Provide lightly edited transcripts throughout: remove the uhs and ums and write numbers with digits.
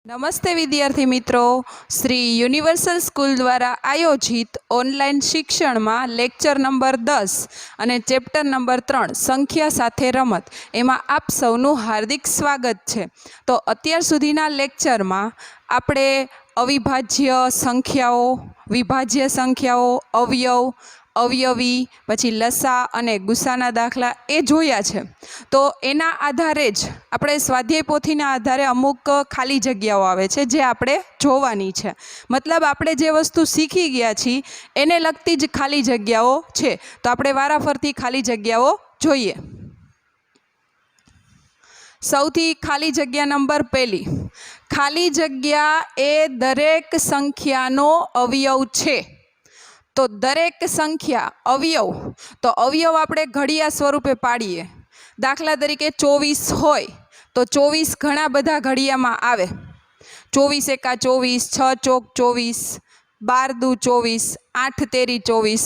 નમસ્તે વિદ્યાર્થી મિત્રો, શ્રી યુનિવર્સલ સ્કૂલ દ્વારા આયોજિત ઓનલાઈન શિક્ષણમાં લેક્ચર નંબર 10 અને ચેપ્ટર નંબર 3 સંખ્યા સાથે રમત એમાં આપ સૌનું હાર્દિક સ્વાગત છે. તો અત્યાર સુધીના લેક્ચરમાં આપણે અવિભાજ્ય સંખ્યાઓ, વિભાજ્ય સંખ્યાઓ, અવયવ, અવયવી, પછી લસા અને ગુસાના દાખલા એ જોયા છે. તો એના આધારે જ આપણે સ્વાધ્યાય પોથીના આધારે અમુક ખાલી જગ્યાઓ આવે છે જે આપણે જોવાની છે. મતલબ આપણે જે વસ્તુ શીખી ગયા છીએ એને લગતી જ ખાલી જગ્યાઓ છે. તો આપણે વારાફરતી ખાલી જગ્યાઓ જોઈએ. સૌથી ખાલી જગ્યા નંબર 1, ખાલી જગ્યા એ દરેક સંખ્યાનો અવયવ છે. તો દરેક સંખ્યા અવયવ, તો અવયવ આપણે ઘડિયા સ્વરૂપે પાડીએ. દાખલા તરીકે 24 હોય તો 24 ઘણા બધા ઘડિયામાં આવે. 24 એકા 24, 6 ચોક 24, 12 દુ 24, 8 તેરી 24.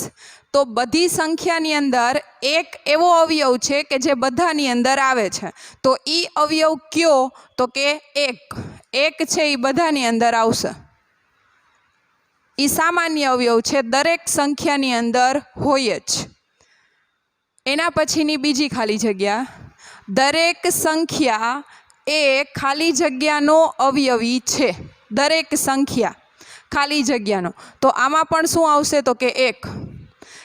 તો બધી સંખ્યાની અંદર એક એવો અવયવ છે કે જે બધાની અંદર આવે છે. તો એ અવયવ કયો? તો કે એક છે, એ બધાની અંદર આવશે. એ સામાન્ય અવયવ છે, દરેક સંખ્યાની અંદર હોય જ. એના પછીની બીજી ખાલી જગ્યા, દરેક સંખ્યા એ ખાલી જગ્યાનો અવયવી છે. દરેક સંખ્યા ખાલી જગ્યાનો. તો આમાં પણ શું આવશે? તો કે 1.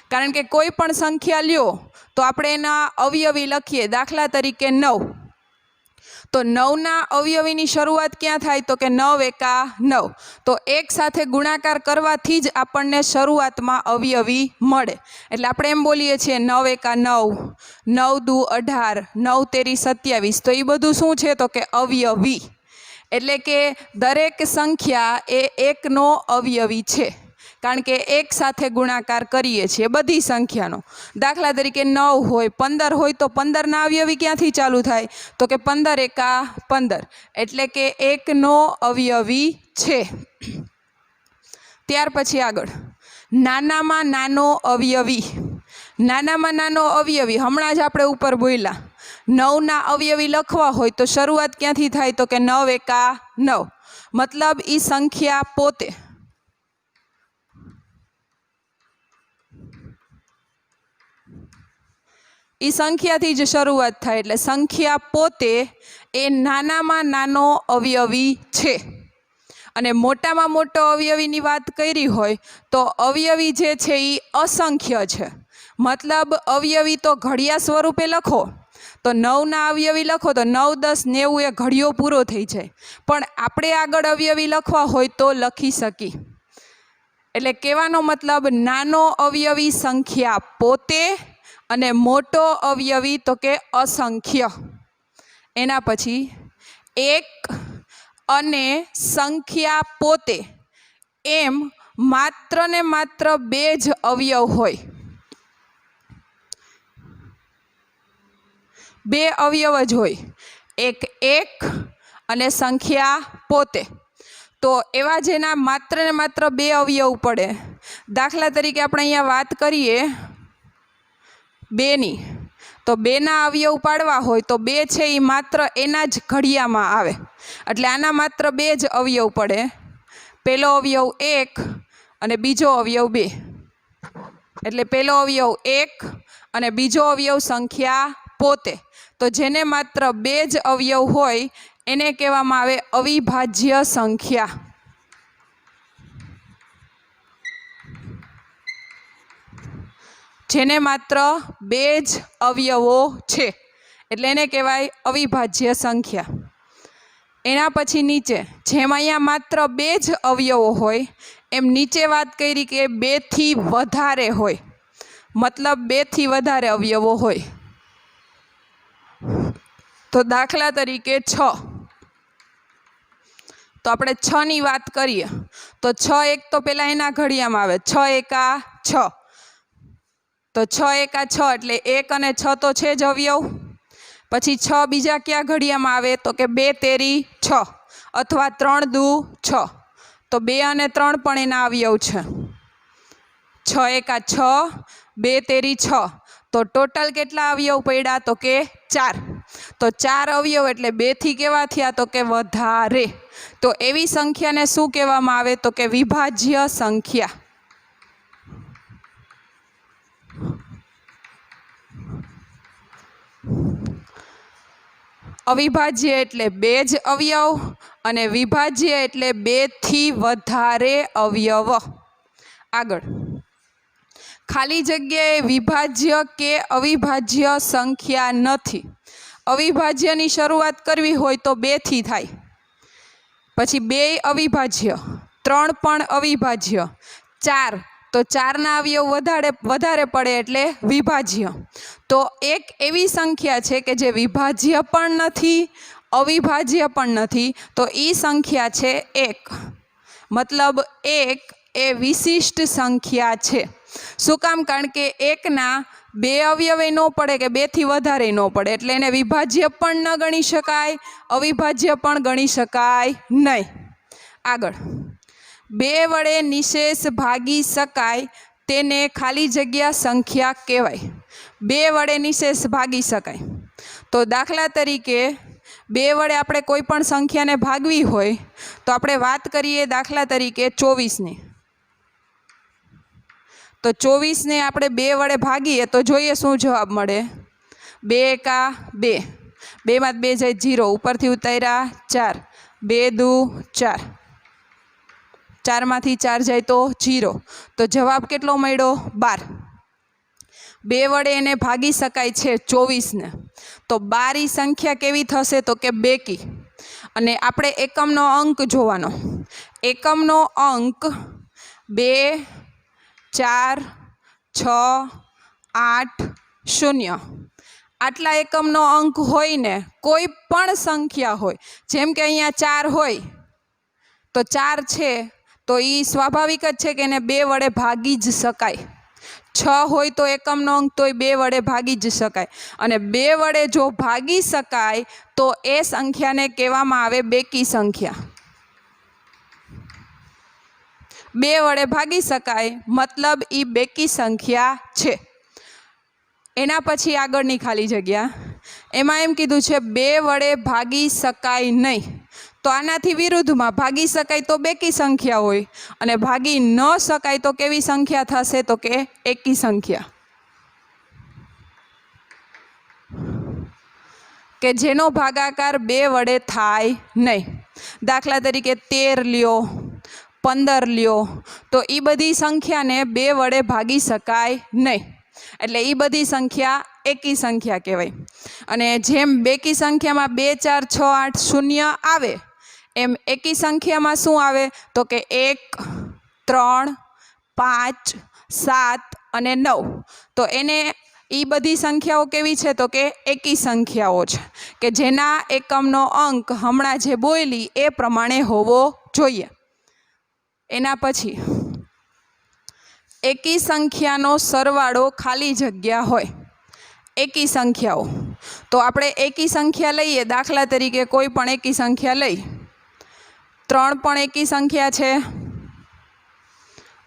કારણ કે કોઈ પણ સંખ્યા લ્યો તો આપણે એના અવયવી લખીએ. દાખલા તરીકે 9. તો 9ના અવયવીની શરૂઆત ક્યાં થાય? તો કે 9 એકા 9. તો એક સાથે ગુણાકાર કરવાથી જ આપણને શરૂઆતમાં અવયવી મળે. એટલે આપણે એમ બોલીએ છીએ 9 એકા 9, 9 દુ 18, 9 તેરી 27. તો એ બધું શું છે? તો કે અવયવી. એટલે કે દરેક સંખ્યા એ એકનો અવયવી છે. કારણ કે એક સાથે ગુણાકાર કરીએ છીએ બધી સંખ્યાનો. દાખલા તરીકે 9 હોય, 15 હોય તો 15ના અવયવી ક્યાંથી ચાલુ થાય? તો કે 15 એકા 15. એટલે કે એકનો અવયવી છે. ત્યાર પછી આગળ, નાનામાં નાનો અવયવી. નાનામાં નાનો અવયવી હમણાં જ આપણે ઉપર બોલ્યા. 9ના અવયવી લખવા હોય તો શરૂઆત ક્યાંથી થાય? તો કે 9 એકા 9. મતલબ એ સંખ્યા પોતે. એ સંખ્યાથી જ શરૂઆત થાય. એટલે સંખ્યા પોતે એ નાનામાં નાનો અવયવી છે. અને મોટામાં મોટો અવયવીની વાત કરી હોય તો અવયવી જે છે એ અસંખ્ય છે. મતલબ અવયવી તો ઘડિયા સ્વરૂપે લખો તો 9ના અવયવી લખો તો 9, 10, 90 એ ઘડિયો પૂરો થઈ જાય. પણ આપણે આગળ અવયવી લખવા હોય તો લખી શકી. એટલે કહેવાનો મતલબ, નાનો અવયવી સંખ્યા પોતે અને મોટો અવયવી તો કે અસંખ્ય. એના પછી 1 અને સંખ્યા પોતે એમ માત્ર ને માત્ર 2 જ અવયવ હોય. 2 અવયવ જ હોય. એક અને સંખ્યા પોતે. તો એવા જેના માત્ર ને માત્ર 2 અવયવ પડે. દાખલા તરીકે આપણે અહીંયા વાત કરીએ 2ની. તો 2ના અવયવ પાડવા હોય તો 2 છે એ માત્ર એના જ ઘડિયામાં આવે. એટલે આના માત્ર 2 જ અવયવ પડે. પહેલો અવયવ 1 અને બીજો અવયવ 2. એટલે પહેલો અવયવ 1 અને બીજો અવયવ સંખ્યા પોતે. તો જેને માત્ર 2 જ અવયવ હોય એને કહેવામાં આવે અવિભાજ્ય સંખ્યા. જેને માત્ર 2 જ અવયવો છે એટલે એને કહેવાય અવિભાજ્ય સંખ્યા. એના પછી નીચે, જેમ અહીંયા માત્ર 2 જ અવયવો હોય એમ નીચે વાત કરી કે 2થી વધારે હોય. મતલબ 2થી વધારે અવયવો હોય. તો દાખલા તરીકે 6. તો આપણે 6ની વાત કરીએ તો 6 એક તો પહેલાં એના ઘડિયામાં આવે. 6 એકા 6. તો 6 એકા 6 એટલે 1 અને 6 તો છે જ અવયવ. પછી 6 બીજા ક્યાં ઘડિયામાં આવે? તો કે 2 તેરી 6 અથવા 3 દુ 6. તો 2 અને 3 પણ એના અવયવ છે. 6 એકા 6, 2 તેરી 6. તો ટોટલ કેટલા અવયવ પડ્યા? તો કે 4. तो 4 अवयव एटले 2 थी केवा थया तो के वधारे। तो एवी संख्याने शुं कहेवामां आवे तो के विभाज्य संख्या। अविभाज्य एटले 2 ज अवयव अने विभाज्य एटले 2 थी वधारे अवयव। आगळ खाली जग्याए विभाज्य के अविभाज्य संख्या नथी। अविभाज्यनी शरूआत करवी होय तो 2 थी थाय, पछी 2 अविभाज्य, 3 पण अविभाज्य, 4 तो 4 ना अवयव वधारे पड़े एटले विभाज्य। तो एक एवी संख्या छे के जे विभाज्य पण नथी अविभाज्य पण नथी, तो ई संख्या छे 1। मतलब 1 ए विशिष्ट संख्या छे। शुं काम? कारण के 1 ना 2 अवयव न पड़े के 2 थी वधारे न पड़े एटले एने विभाज्य पण न गणी शकाय अविभाज्य पण गणी शकाय नहीं। आगळ 2 वडे निशेष भागी शकाय तेने खाली जग्या संख्या कहेवाय। 2 वडे निशेष भागी शकाय तो दाखला तरीके 2 वडे आपणे कोई पण संख्याने भागवी होय तो आपणे वात करीए दाखला तरीके 24 ની। तो 24 ने आपणे 2 वडे भागीए तो जोईए शुं जवाब मळे। 2 एका 2, 2 मां 2 जाय 0, उपरथी उतार्या 4, 2 दू 4, 4 मांथी 4 जाय तो 0, तो जवाब केटलो मळ्यो 12। 2 वडे एने भागी शकाय छे 24 ने, तो 12 ई संख्या केवी थशे तो के बेकी। अने आपणे एकमनो अंक जोवानो। एकमनो अंक 2 4 6 8 0 आटला एकमनो अंक होय ने कोई पण संख्या होय, जेम के अहींया 4 होय तो 4 छे तो ई स्वाभाविक ज छे के एने 2 वडे भागी ज शकाय। 6 होय तो एकमनो अंक तोय 2 वडे भागी ज शकाय अने 2 वडे जो भागी शकाय तो ए संख्याने कहेवामां आवे बेकी संख्या। 2 वडे भागी शकाय मतलब ई बेकी संख्या छे। एना पछी आगळनी खाली जग्या एमां एम कीधुं छे 2 वडे भागी शकाय नहीं। तो आनाथी विरुद्धमां भागी शकाय तो बेकी संख्या होय अने भागी न शकाय तो केवी संख्या थशे तो के एकी संख्या के जेनो भागाकार 2 वडे थाय नहीं। दाखला तरीके 13 ल्यो 15 ल्यो तो ई बधी संख्या ने 2 वडे भागी शकाय नहीं एटले ई बधी संख्या एकी संख्या कहेवाय। अने जेम बेकी संख्या में 2 4 6 8 0 आवे एम एकी संख्या में शुं आवे तो के 1 3 5 7 अने 9। तो एने ई बधी संख्याओ केवी छे तो के एकी संख्याओ छे के जेना एकमनो अंक हमणां जे बोली ए प्रमाणे होवो जोईए। एना पछी एकी संख्यानो सरवाळो खाली जग्या होय। एकी संख्याओ तो आपणे एकी संख्या लईए, दाखला तरीके कोई पण एकी संख्या लई 3 पण एकी संख्या छे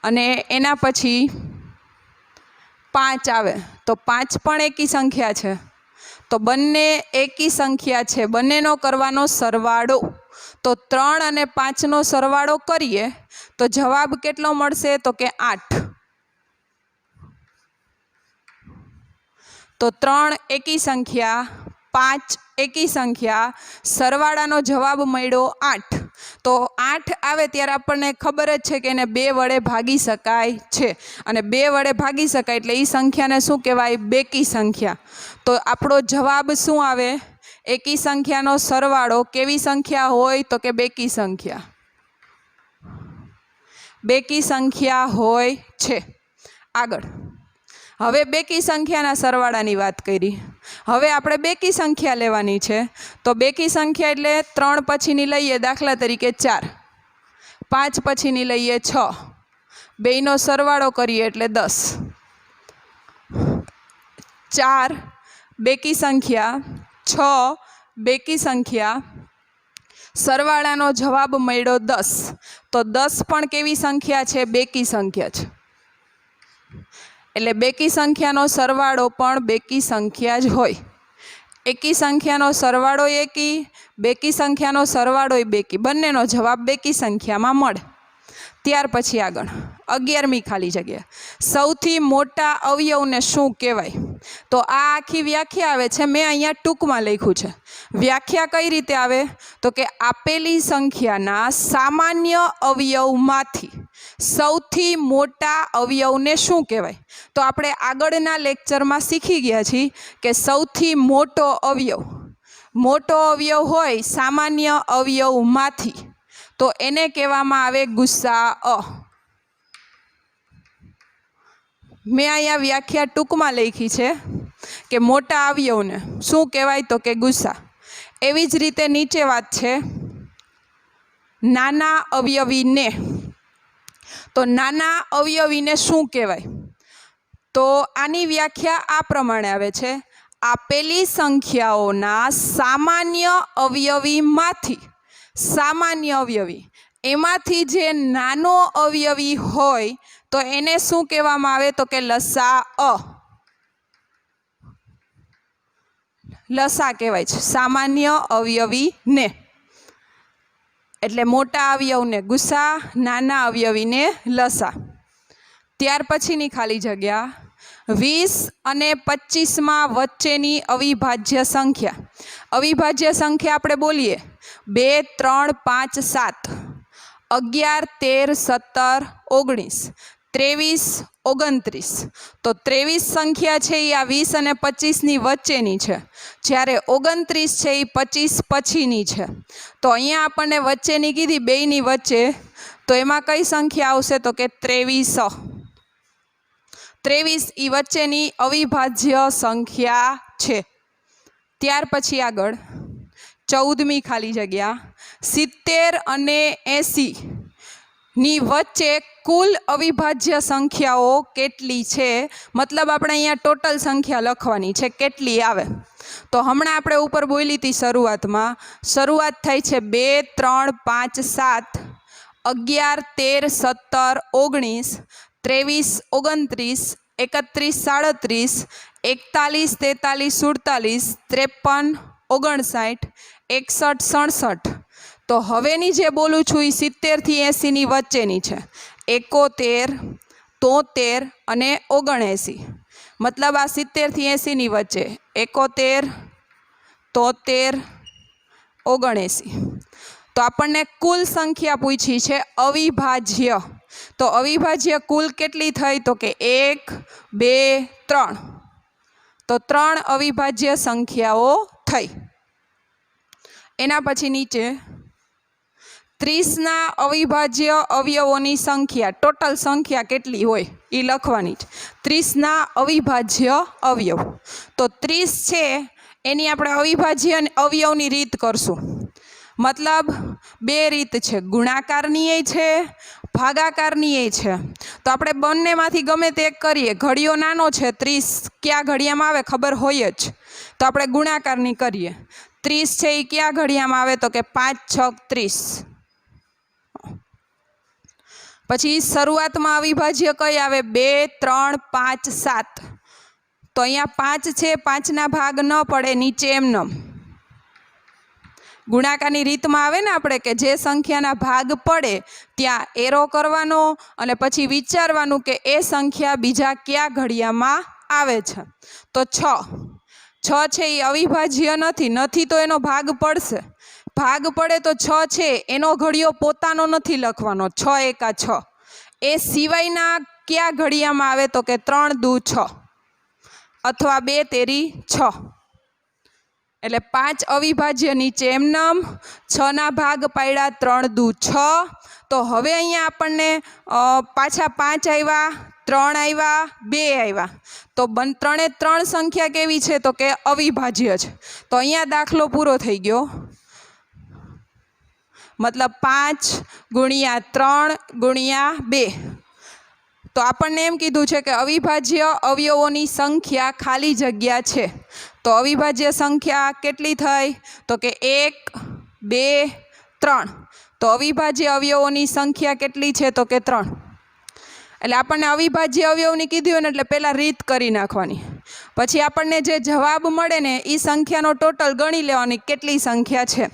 अने एना पछी 5 आवे तो 5 पण एकी संख्या छे। तो बंने एकी संख्या छे, बंनेनो करवानो सरवाळो। तो 3 અને 5 નો સરવાળો કરીએ તો જવાબ કેટલો મળશે તો કે 8। તો 3 એકી સંખ્યા 5 એકી સંખ્યા સરવાળાનો જવાબ મળ્યો 8। તો 8 આવે ત્યારે આપણને ખબર જ છે કે એને 2 વડે ભાગી શકાય છે અને 2 વડે ભાગી શકાય એટલે એ સંખ્યાને શું કહેવાય બેકી સંખ્યા। તો આપણો જવાબ શું આવે एकी संख्यानो सरवाळो केवी संख्या होय तो के बेकी संख्या, बेकी संख्या होय छे। आगळ हवे बेकी संख्याना सरवाळानी वात करी, हवे आपणे बेकी संख्या लेवानी छे। तो बेकी संख्या एटले 3 पछीनी लईए, दाखला तरीके 4, 5 पछीनी लईए 6, बेयनो सरवाळो करीए एटले 10। 4 बेकी संख्या, 6 बेकी संख्या, सरवाळानो जवाब मळ्यो 10। तो 10 पण केवी संख्या छे बेकी संख्या छे एटले बेकी संख्यानो सरवाळो पण बेकी संख्या ज होय। એકી સંખ્યાનો સરવાળો એકી, બેકી સંખ્યાનો સરવાળો બેકી, બંનેનો જવાબ બેકી સંખ્યામાં મળે. ત્યાર પછી આગળ 11મી ખાલી જગ્યા, સૌથી મોટા અવયવને શું કહેવાય? તો આ આખી વ્યાખ્યા આવે છે, મેં અહીંયા ટૂંકમાં લખ્યું છે. વ્યાખ્યા કઈ રીતે આવે? તો કે આપેલી સંખ્યાના સામાન્ય અવયવમાંથી સૌથી મોટા અવયવને શું કહેવાય? તો આપણે આગળના લેક્ચરમાં શીખી ગયા છીએ કે સૌથી મોટો અવયવ હોય સામાન્ય અવયવમાંથી, તો એને કહેવામાં આવે ગુસાઅ. મેં અહીંયા વ્યાખ્યા ટૂંકમાં લખી છે કે મોટા અવયવને શું કહેવાય? તો કે ગુસા. એવી જ રીતે નીચે વાત છે નાના અવયવીને. તો નાના અવયવીને શું કહેવાય? તો આની વ્યાખ્યા આ પ્રમાણે આવે છે, આપેલી સંખ્યાઓના સામાન્ય અવયવીમાંથી, સામાન્ય અવયવી એમાંથી જે નાનો અવયવી હોય તો એને શું કહેવામાં આવે? તો કે લસાઅ. લસા કહેવાય છે સામાન્ય અવયવીને. એટલે મોટા અવયવને ગુસા, નાના અવયવીને લસા. ત્યાર પછીની ખાલી જગ્યા 20 અને 25માં વચ્ચેની અવિભાજ્ય સંખ્યા. અવિભાજ્ય સંખ્યા આપણે બોલીએ 2, 3, 5, 7, 11, 13, 17, 19, 23, 29. તો 23 સંખ્યા છે એ આ 20 અને 25ની વચ્ચેની છે, જ્યારે 29 છે એ 25 પછીની છે. તો અહીંયા આપણને વચ્ચેની કીધી, બેયની વચ્ચે, તો એમાં કઈ સંખ્યા આવશે? તો કે 23. 23 એ વચ્ચેની અવિભાજ્ય સંખ્યા છે. ત્યાર પછી આગળ 14મી ખાલી જગ્યા 70 અને 80ની વચ્ચે કુલ અવિભાજ્ય સંખ્યાઓ કેટલી છે? મતલબ આપણે અહીંયા ટોટલ સંખ્યા લખવાની છે, કેટલી આવે? તો હમણાં આપણે ઉપર બોલી હતી શરૂઆતમાં, શરૂઆત થાય છે 2, 3, 5, 7, 11, 13, 17, 19, 23, 29, 31, 37, 41, 43, 54, 59, 61, 67. તો હવેની જે બોલું છું એ 70 થી 80ની વચ્ચેની છે, 71, 73 અને 79. મતલબ આ 70 થી 80ની વચ્ચે 71, 73, 79. તો આપણને કુલ સંખ્યા પૂછી છે અવિભાજ્ય. તો અવિભાજ્ય કુલ કેટલી થઈ? તો કે 1, 2, 3. તો 3 અવિભાજ્ય સંખ્યાઓ થઈ. એના પછી નીચે 30ના અવિભાજ્ય અવયવોની સંખ્યા, ટોટલ સંખ્યા કેટલી હોય એ લખવાની છે. 30ના અવિભાજ્ય અવયવ. તો 30 છે એની આપણે અવિભાજ્ય અવયવની રીત કરશું. મતલબ બે રીત છે, ગુણાકારની એ છે, ભાગાકારની એ છે. તો આપણે બંનેમાંથી ગમે તે એક કરીએ. ઘડિયો નાનો છે, 30 કયા ઘડિયામાં આવે ખબર હોય જ, તો આપણે ગુણાકારની કરીએ. 30 છે એ કયા ઘડિયામાં આવે? તો કે 5, 6, 30. પછી શરૂઆતમાં અવિભાજ્ય કઈ આવે? 2, 3, 5, 7. તો અહીંયા 5 છે, 5ના ભાગ ન પડે, નીચે એમનેમ. ગુણાકારની રીતમાં આવે ને આપણે કે જે સંખ્યાના ભાગ પડે ત્યાં એરો કરવાનો અને પછી વિચારવાનું કે એ સંખ્યા બીજા કયા ઘડિયામાં આવે છે. તો 6 છે એ અવિભાજ્ય નથી તો એનો ભાગ પડશે. ભાગ પડે તો 6 છે એનો ઘડિયો પોતાનો નથી લખવાનો, 6 એકા 6. એ સિવાયના કયા ઘડિયામાં આવે? તો કે 3 દુ 6 અથવા 2 તેરી 6. એટલે 5 અવિભાજ્ય નીચે એમનેમ, 6ના ભાગ પાડ્યા, 3 દુ 6. તો હવે અહીંયા આપણને પાછા 5 આવ્યા, 3 આવ્યા, 2 આવ્યા. તો 3 સંખ્યા કેવી છે? તો કે અવિભાજ્ય છે. તો અહીંયા દાખલો પૂરો થઈ ગયો. મતલબ 5 ગુણ્યા 3 ગુણ્યા 2. તો આપણને એમ કીધું છે કે અવિભાજ્ય અવયવોની સંખ્યા ખાલી જગ્યા છે. તો અવિભાજ્ય સંખ્યા કેટલી થઈ? તો કે 1, 2, 3. તો અવિભાજ્ય અવયવોની સંખ્યા કેટલી છે? તો કે 3. એટલે આપણને અવિભાજ્ય અવયવની કીધી હોય ને એટલે પહેલાં રીત કરી નાખવાની. પછી આપણને જે જવાબ મળે ને એ સંખ્યાનો ટોટલ ગણી લેવાની કેટલી સંખ્યા છે,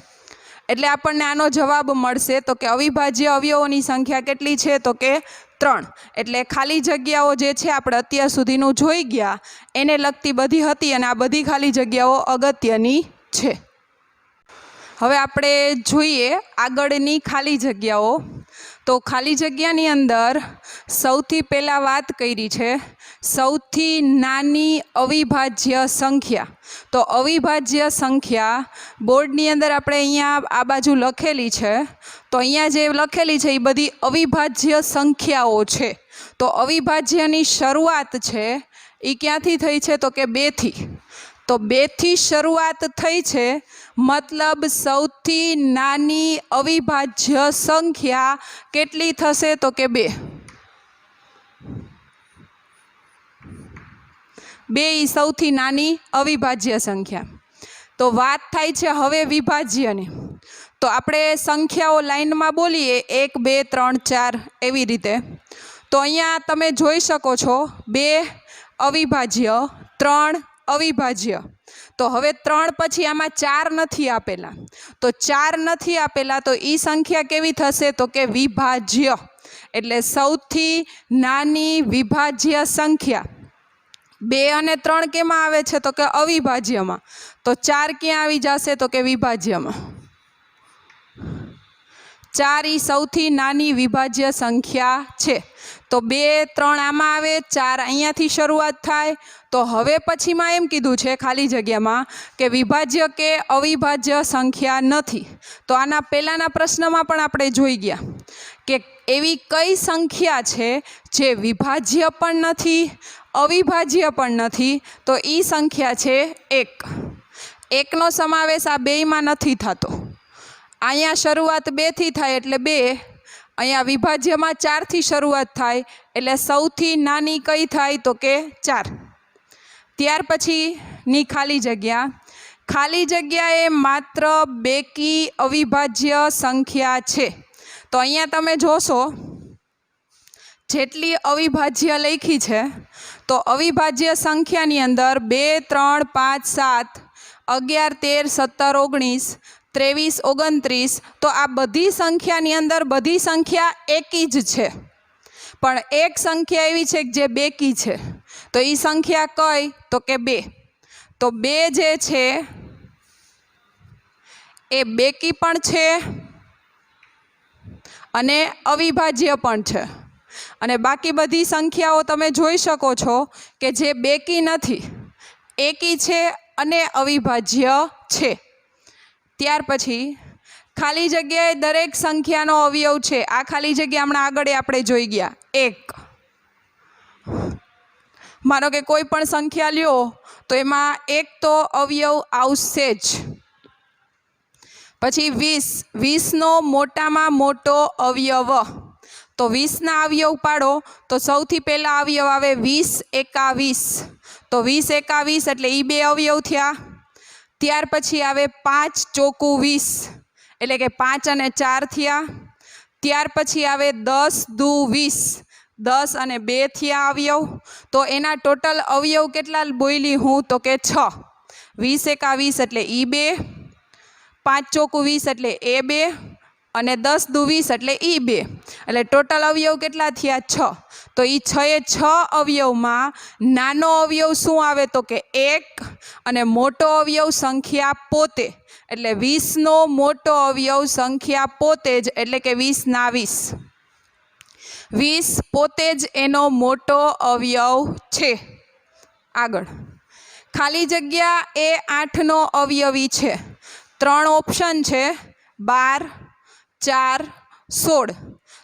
એટલે આપણને આનો જવાબ મળશે તો કે અવિભાજ્ય અવયવોની સંખ્યા કેટલી છે તો કે 3. એટલે ખાલી જગ્યાઓ જે છે આપણે અત્યાર સુધીનું જોઈ ગયા એને લગતી બધી હતી અને આ બધી ખાલી જગ્યાઓ અગત્યની છે. હવે આપણે જોઈએ આગળની ખાલી જગ્યાઓ. તો ખાલી જગ્યાની અંદર સૌથી પહેલાં વાત કરી છે સૌથી નાની અવિભાજ્ય સંખ્યા. તો અવિભાજ્ય સંખ્યા બોર્ડની અંદર આપણે અહીંયા આ બાજુ લખેલી છે. તો અહીંયા જે લખેલી છે એ બધી અવિભાજ્ય સંખ્યાઓ છે. તો અવિભાજ્યની શરૂઆત છે એ ક્યાંથી થઈ છે તો કે 2થી. તો 2થી શરૂઆત થઈ છે, મતલબ સૌથી નાની અવિભાજ્ય સંખ્યા કેટલી થશે તો કે 2. 2 એ સૌથી નાની અવિભાજ્ય સંખ્યા. તો વાત થાય છે હવે વિભાજ્યની. તો આપણે સંખ્યાઓ લાઈનમાં બોલીએ 1 2 3 4 એવી રીતે. તો અહીંયા તમે જોઈ શકો છો 2 અવિભાજ્ય, 3 અવિભાજ્ય. તો હવે 3 પછી આમાં 4 નથી આપેલા. તો 4 નથી આપેલા તો એ સંખ્યા કેવી થશે તો કે વિભાજ્ય. એટલે સૌથી નાની વિભાજ્ય સંખ્યા 2 અને 3 કેમાં આવે છે તો કે અવિભાજ્યમાં. તો 4 ક્યાં આવી જશે તો કે વિભાજ્યમાં. 4 એ સૌથી નાની વિભાજ્ય સંખ્યા છે. તો 2 3 આમાં આવે, 4 અહીંયાથી શરૂઆત થાય. તો હવે પછીમાં એમ કીધું છે ખાલી જગ્યામાં કે વિભાજ્ય કે અવિભાજ્ય સંખ્યા નથી. તો આના પહેલાંના પ્રશ્નમાં પણ આપણે જોઈ ગયા કે એવી કઈ સંખ્યા છે જે વિભાજ્ય પણ નથી અવિભાજ્ય પણ નથી. તો એ સંખ્યા છે 1. 1નો સમાવેશ આ બેયમાં નથી થતો. અહીંયા શરૂઆત 2થી થાય એટલે 2, અહીંયા વિભાજ્યમાં 4થી શરૂઆત થાય એટલે સૌથી નાની કઈ થાય તો કે 4. ત્યાર પછીની ખાલી જગ્યા. ખાલી જગ્યા એ માત્ર બેકી અવિભાજ્ય સંખ્યા છે. તો અહીંયા તમે જોશો જેટલી અવિભાજ્ય લખી છે તો અવિભાજ્ય સંખ્યાની અંદર 2 3 5 7 11 13 17 19 23 29. તો આ બધી સંખ્યાની અંદર બધી સંખ્યા એકી જ છે, પણ એક સંખ્યા એવી છે જે બેકી છે. તો એ સંખ્યા કઈ તો કે 2. તો 2 જે છે એ બેકી પણ છે અને અવિભાજ્ય પણ છે. અને બાકી બધી સંખ્યાઓ તમે જોઈ શકો છો કે જે બેકી નથી, એકી છે અને અવિભાજ્ય છે. ત્યાર પછી ખાલી જગ્યાએ દરેક સંખ્યાનો અવયવ છે. આ ખાલી જગ્યા હમણાં આગળ આપણે જોઈ ગયા 1. માનો કે કોઈ પણ સંખ્યા લ્યો તો એમાં 1 તો અવયવ આવશે જ. પછી 20. 20નો મોટામાં મોટો અવયવ. તો 20ના અવયવ પાડો તો સૌથી પહેલાં અવયવ આવે 20 21. તો 20 21 એટલે એ 2 અવયવ થયા. ત્યાર પછી આવે 5 ચોકું 20 એટલે કે 5 અને 4 થયા. ત્યાર પછી આવે 10 દુ 20, 10 અને 2 થયા અવયવ. તો એના ટોટલ અવયવ કેટલા બોલી હું તો કે 6. 20 21 એટલે એ 2, 5 ચોકું 20 એટલે એ 2 અને 10 દુ 20 એટલે એ 2. એટલે ટોટલ અવયવ કેટલા થયા 6. તો એ 6 અવયવમાં નાનો અવયવ શું આવે તો કે 1 અને મોટો અવયવ સંખ્યા પોતે. એટલે 20નો મોટો અવયવ સંખ્યા પોતે જ એટલે કે 20ના 20. 20 પોતે જ એનો મોટો અવયવ છે. આગળ ખાલી જગ્યા એ 8નો અવયવી છે. 3 ઓપ્શન છે 12 4 16.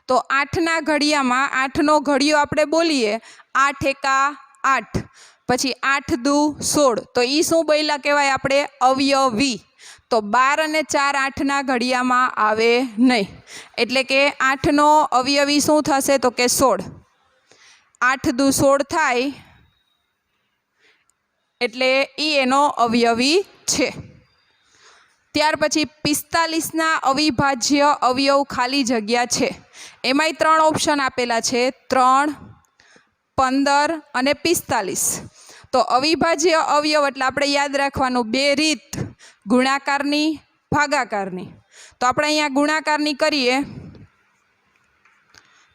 તો 8ના ઘડિયામાં 8નો ઘડિયો આપણે બોલીએ 8 એકા 8, પછી 8 દુ 16. તો એ શું બોલ્યા કહેવાય આપણે અવયવી. તો 12 અને 4 8ના ઘડિયામાં આવે નહીં. એટલે કે 8નો અવયવી શું થશે તો કે 16. 8 દુ 16 થાય એટલે એ એનો અવયવી છે. ત્યાર પછી 45ના અવિભાજ્ય અવયવ ખાલી જગ્યા છે. એમાંય 3 ઓપ્શન આપેલા છે 3 15 અને 45. તો અવિભાજ્ય અવયવ એટલે આપણે યાદ રાખવાનું બે રીત, ગુણાકારની, ભાગાકારની. તો આપણે અહીંયા ગુણાકારની કરીએ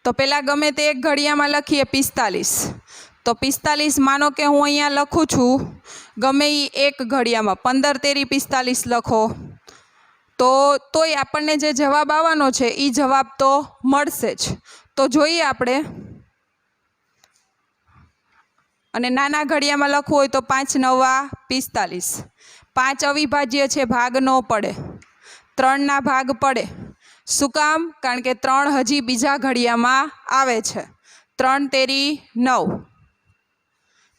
તો પહેલાં ગમે તે એક ઘડિયામાં લખીએ 45. તો 45 માનો કે હું અહીંયા લખું છું ગમે એ એક ઘડિયામાં 15 તેરી 45 લખો તો તોય આપણને જે જવાબ આવવાનો છે એ જવાબ તો મળશે જ. તો જોઈએ આપણે, અને નાના ઘડિયામાં લખવું હોય તો 5 9 45. 5 અવિભાજ્ય છે, ભાગ ન પડે, 3ના ભાગ પડે. શું કામ? કારણ કે 3 હજી બીજા ઘડિયામાં આવે છે. 3 તેરી 9.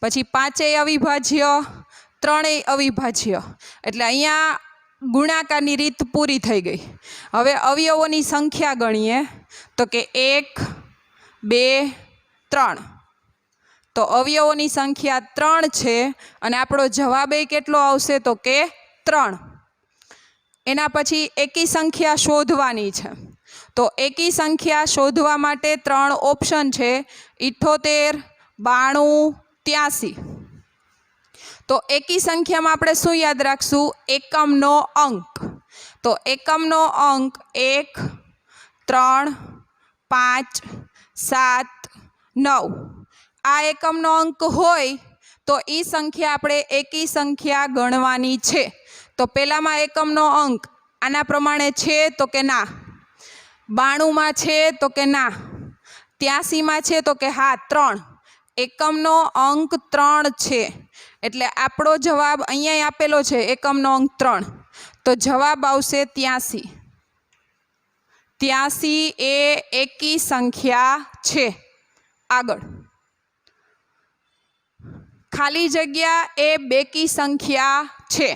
પછી 5 અવિભાજ્ય, 3 અવિભાજ્ય, એટલે અહીંયા ગુણાકારની રીત પૂરી થઈ ગઈ. હવે અવયવોની સંખ્યા ગણીએ તો કે 1 2 3. તો અવયવોની સંખ્યા 3 છે અને આપણો જવાબ એ કેટલો આવશે તો કે 3. એના પછી એકી સંખ્યા શોધવાની છે. તો એકી સંખ્યા શોધવા માટે 3 ઓપ્શન છે, 78 92 83. તો એકી સંખ્યામાં આપણે શું યાદ રાખશું? એકમનો અંક. તો એકમનો અંક 1 3 5 7 9. આ એકમનો અંક હોય તો એ સંખ્યા આપણે એકી સંખ્યા ગણવાની છે. તો પહેલામાં એકમનો અંક આના પ્રમાણે છે તો કે ના, 92માં છે તો કે ના, 83માં છે તો કે હા 3. એકમનો અંક 3 છે એટલે આપણો જવાબ અહીંયા આપેલો છે એકમનો અંક 3. તો જવાબ આવશે 83. 83 એ એકી સંખ્યા છે. આગળ, ખાલી જગ્યા એ બેકી સંખ્યા છે.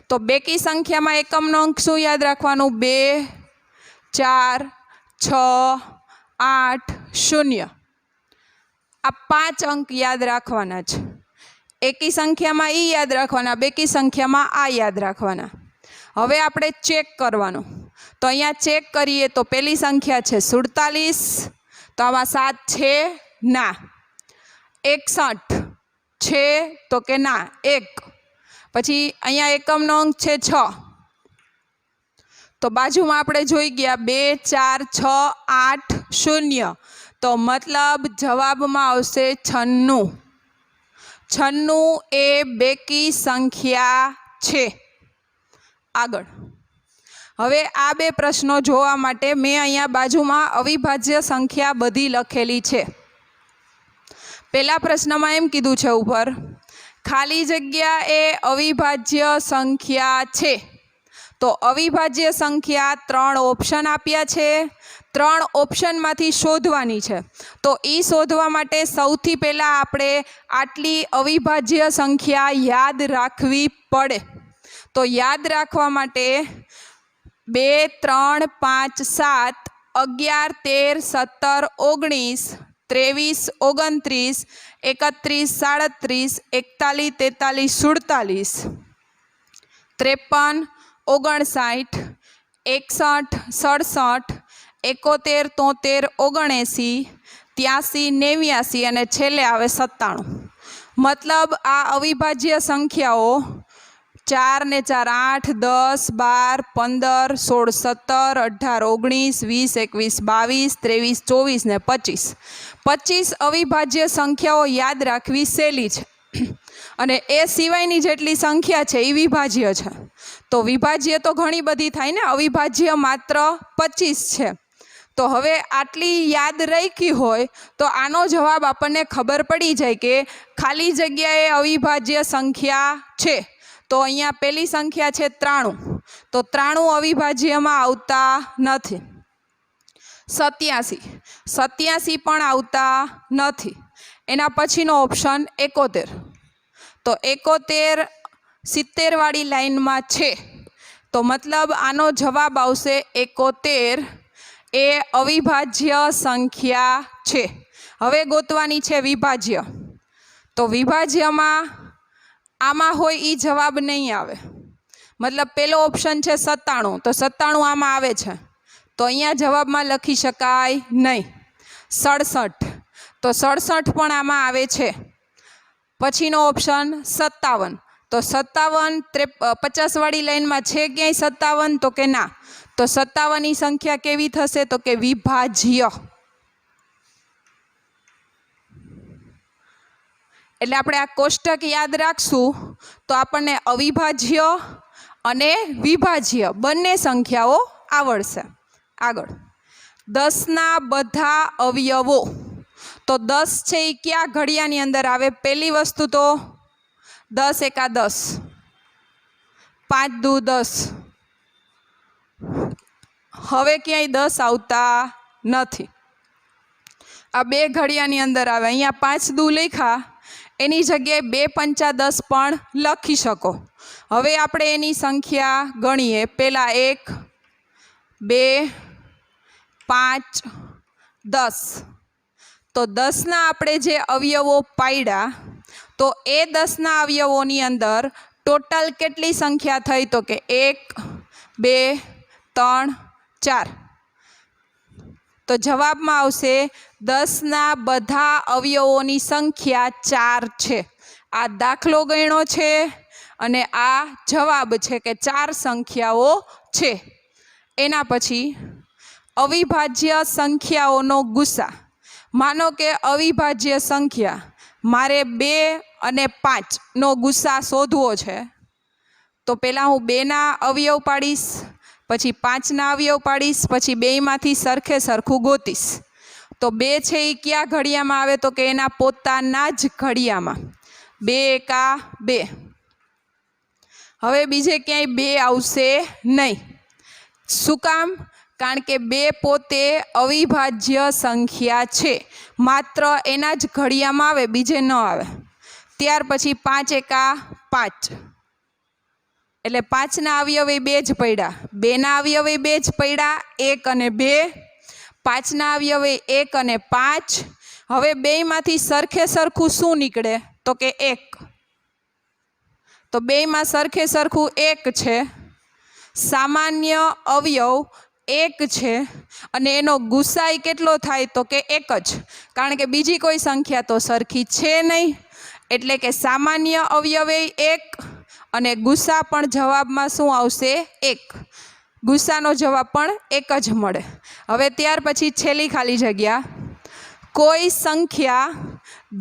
તો બેકી સંખ્યામાં એકમનો અંક શું યાદ રાખવાનું? 2 4 6 8 0. આ 5 અંક યાદ રાખવાના છે. એકી સંખ્યામાં એ યાદ રાખવાના, બેકી સંખ્યામાં આ યાદ રાખવાના. હવે આપણે ચેક કરવાનું. તો અહીંયા ચેક કરીએ તો પહેલી સંખ્યા છે 47. તો આમાં 7 છે? ના. 61 છે તો કે ના, 1. પછી અહીંયા એકમનો અંક છે 6. તો બાજુમાં આપણે જોઈ ગયા 2 4 6 8 0. તો મતલબ જવાબમાં આવશે 96. 96 એ બેકી સંખ્યા છે. આગળ, હવે આ બે પ્રશ્નો જોવા માટે મેં અહીંયા બાજુમાં અવિભાજ્ય સંખ્યા બધી લખેલી છે. પહેલા પ્રશ્નમાં એમ કીધું છે ઉપર, ખાલી જગ્યા એ અવિભાજ્ય સંખ્યા છે. તો અવિભાજ્ય સંખ્યા 3 ઓપ્શન આપ્યા છે. 3 ઓપ્શનમાંથી શોધવાની છે. તો એ શોધવા માટે સૌથી પહેલાં આપણે આટલી અવિભાજ્ય સંખ્યા યાદ રાખવી પડે. તો યાદ રાખવા માટે 2 3 5 7 11 13 17 19 23 29 31 37 41 43 47 59 61 67 71 73 79 83 અને છેલ્લે આવે 97. મતલબ આ અવિભાજ્ય સંખ્યાઓ 4 ને 4 8 10 12 15 16 17 18 19 20 21 22 23 ને 25. 25 અવિભાજ્ય સંખ્યાઓ યાદ રાખવી સહેલી છે. અને એ સિવાયની જેટલી સંખ્યા છે એ વિભાજ્ય છે. તો વિભાજ્ય તો ઘણી બધી થાય ને, અવિભાજ્ય માત્ર 25 છે. તો હવે આટલી યાદ રાખી હોય તો આનો જવાબ આપણને ખબર પડી જાય કે ખાલી જગ્યાએ અવિભાજ્ય સંખ્યા છે. તો અહીંયા પહેલી સંખ્યા છે 93. તો 93 અવિભાજ્યમાં આવતા નથી. 87 પણ આવતા નથી. એના પછીનો ઓપ્શન 71. તો 71 70 વાળી લાઈનમાં છે. તો મતલબ આનો જવાબ આવશે 71 એ અવિભાજ્ય સંખ્યા છે. હવે ગોતવાની છે વિભાજ્ય. તો વિભાજ્યમાં આમાં હોય એ જવાબ નહીં આવે. મતલબ પહેલો ઓપ્શન છે 97. તો 97 આમાં આવે છે. તો અહીંયા જવાબમાં લખી શકાય નહીં. 67. તો 67 પણ આમાં આવે છે. पछीनो ऑप्शन 57। तो 57 50 वाली लाइन में छे क्यांय 57? तो के ना। तो 57 ની संख्या केवी थशे? तो के विभाज्य। એટલે આપણે આ કોષ્ટક યાદ રાખશું તો આપણને અવિભાજ્ય અને વિભાજ્ય બંને સંખ્યાઓ આવડશે। આગળ 10 ના બધા અવયવો। તો 10 છે એ કયા ઘડિયાની અંદર આવે? પહેલી વસ્તુ તો 10 એકા 10, 5 દુ 10। હવે ક્યાંય 10 આવતા નથી। આ બે ઘડિયાની અંદર આવે। અહીંયા 5 દુ લખ્યા, એની જગ્યાએ 2 પંચા 10 પણ લખી શકો। હવે આપણે એની સંખ્યા ગણીએ। પહેલા 1, 2, 5, 10। તો 10ના આપણે જે અવયવો પાડ્યા તો એ 10ના અવયવોની અંદર ટોટલ કેટલી સંખ્યા થઈ? તો કે 1, 2, 3, 4। તો જવાબમાં આવશે 10ના બધા અવયવોની સંખ્યા 4 છે। આ દાખલો ગણ્યો છે અને આ જવાબ છે કે 4 સંખ્યાઓ છે। એના પછી અવિભાજ્ય સંખ્યાઓનો ગુસા। માનો કે અવિભાજ્ય સંખ્યા મારે 2 અને 5 નો ગુસા શોધવો છે। તો પહેલાં હું 2ના અવયવ પાડીશ, પછી 5ના અવયવ પાડીશ, પછી બેયમાંથી સરખે સરખું ગોતીશ। તો 2 છે એ કયા ઘડિયામાં આવે? તો કે એના પોતાના જ ઘડિયામાં। 2 એકા 2। હવે બીજે ક્યાંય 2 આવશે નહીં। શું કામ? કારણ કે 2 પોતે અવિભાજ્ય સંખ્યા છે, માત્ર એના જ ઘડિયામાં આવે, બીજે ન આવે। ત્યાર પછી 5 એકા 5, એટલે 5ના અવયવે 2 જ પડ્યા, 2ના અવયવે 2 જ પડ્યા, 1 અને 2। 5ના અવયવે 1 અને 5। હવે બેયમાંથી સરખે સરખું શું નીકળે? તો કે 1। તો બેયમાં સરખે સરખું 1 છે। સામાન્ય અવયવ 1 છે અને એનો ગુસાઈ કેટલો થાય? તો કે 1 જ, કારણ કે બીજી કોઈ સંખ્યા તો સરખી છે નહીં। એટલે કે સામાન્ય અવયવે 1 અને ગુસા પણ જવાબમાં શું આવશે? 1। ગુસાનો જવાબ પણ 1 જ મળે। હવે ત્યાર પછી છેલ્લી ખાલી જગ્યા। કોઈ સંખ્યા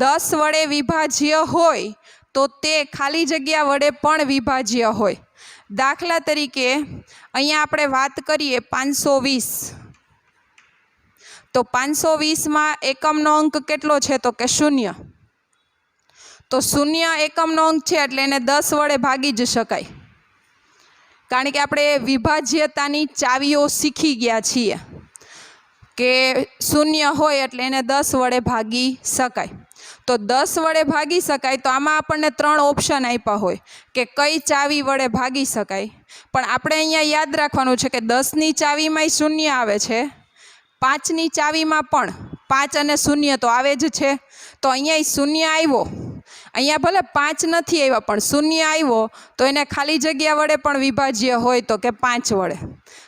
10 વડે વિભાજ્ય હોય તો તે ખાલી જગ્યા વડે પણ વિભાજ્ય હોય। દાખલા તરીકે અહીંયા આપણે વાત કરીએ 520। તો 520માં એકમનો અંક કેટલો છે? તો કે 0। તો 0 એકમનો અંક છે એટલે એને 10 વડે ભાગી જ શકાય, કારણ કે આપણે વિભાજ્યતાની ચાવીઓ શીખી ગયા છીએ કે 0 હોય એટલે એને 10 વડે ભાગી શકાય। તો 10 વડે ભાગી શકાય તો આમાં આપણને 3 ઓપ્શન આપ્યા હોય કે કઈ ચાવી વડે ભાગી શકાય, પણ આપણે અહીંયા યાદ રાખવાનું છે કે 10ની ચાવીમાંય 0 આવે છે, 5ની ચાવીમાં પણ 5 અને 0 તો આવે જ છે। તો અહીંયા 0 આવ્યો, અહીંયા ભલે 5 નથી આવ્યા પણ 0 આવ્યો તો એને ખાલી જગ્યા વડે પણ વિભાજ્ય હોય તો કે 5 વડે।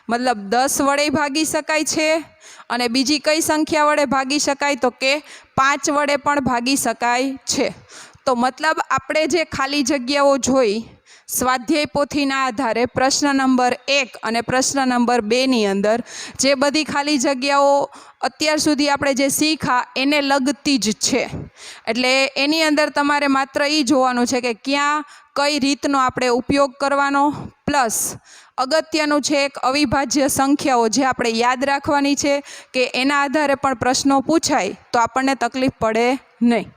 મતલબ 10 વડે ભાગી શકાય છે અને બીજી કઈ સંખ્યા વડે ભાગી શકાય? તો કે 5 વડે પણ ભાગી શકાય છે। તો મતલબ આપણે જે ખાલી જગ્યાઓ જોઈ સ્વાધ્યાય પોથીના આધારે પ્રશ્ન નંબર 1 અને પ્રશ્ન નંબર 2ની અંદર જે બધી ખાલી જગ્યાઓ અત્યાર સુધી આપણે જે શીખા એને લગતી જ છે। એટલે એની અંદર તમારે માત્ર એ જોવાનું છે કે ક્યાં કઈ રીતનો આપણે ઉપયોગ કરવાનો, પ્લસ અગત્યનું છે એક અવિભાજ્ય સંખ્યાઓ જે આપણે યાદ રાખવાની છે કે એના આધારે પણ પ્રશ્નો પૂછાય તો આપણને તકલીફ પડે નહીં।